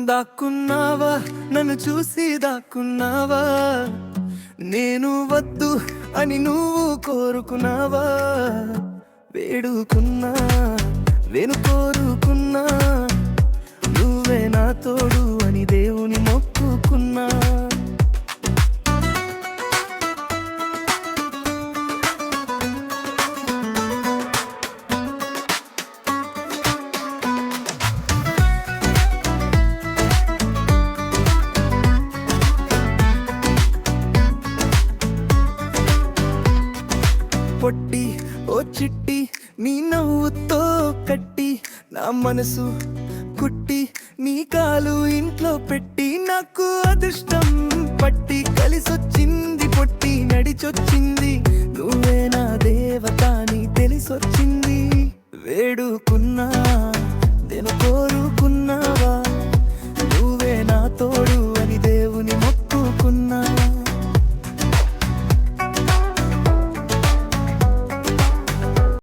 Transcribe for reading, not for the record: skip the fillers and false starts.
దాక్కున్నావా నన్ను చూసి దాక్కున్నావా, నేను వద్దు అని నువ్వు కోరుకున్నావా, వేడుకున్నా నేను కోరుకున్నా, నువ్వే నా తోడు అని దేవుని మొక్కుకున్నా. పొట్టి ఓ చిట్టి నీ నవ్వుతో కట్టి, నా మనసు కుట్టి నీ కాలు ఇంట్లో పెట్టి, నాకు అదృష్టం పట్టి కలిసొచ్చింది పొట్టి నడిచొచ్చింది, నువ్వే నా దేవత అని తెలిసొచ్చింది, వేడుకున్నా నేను కోరుకున్నా.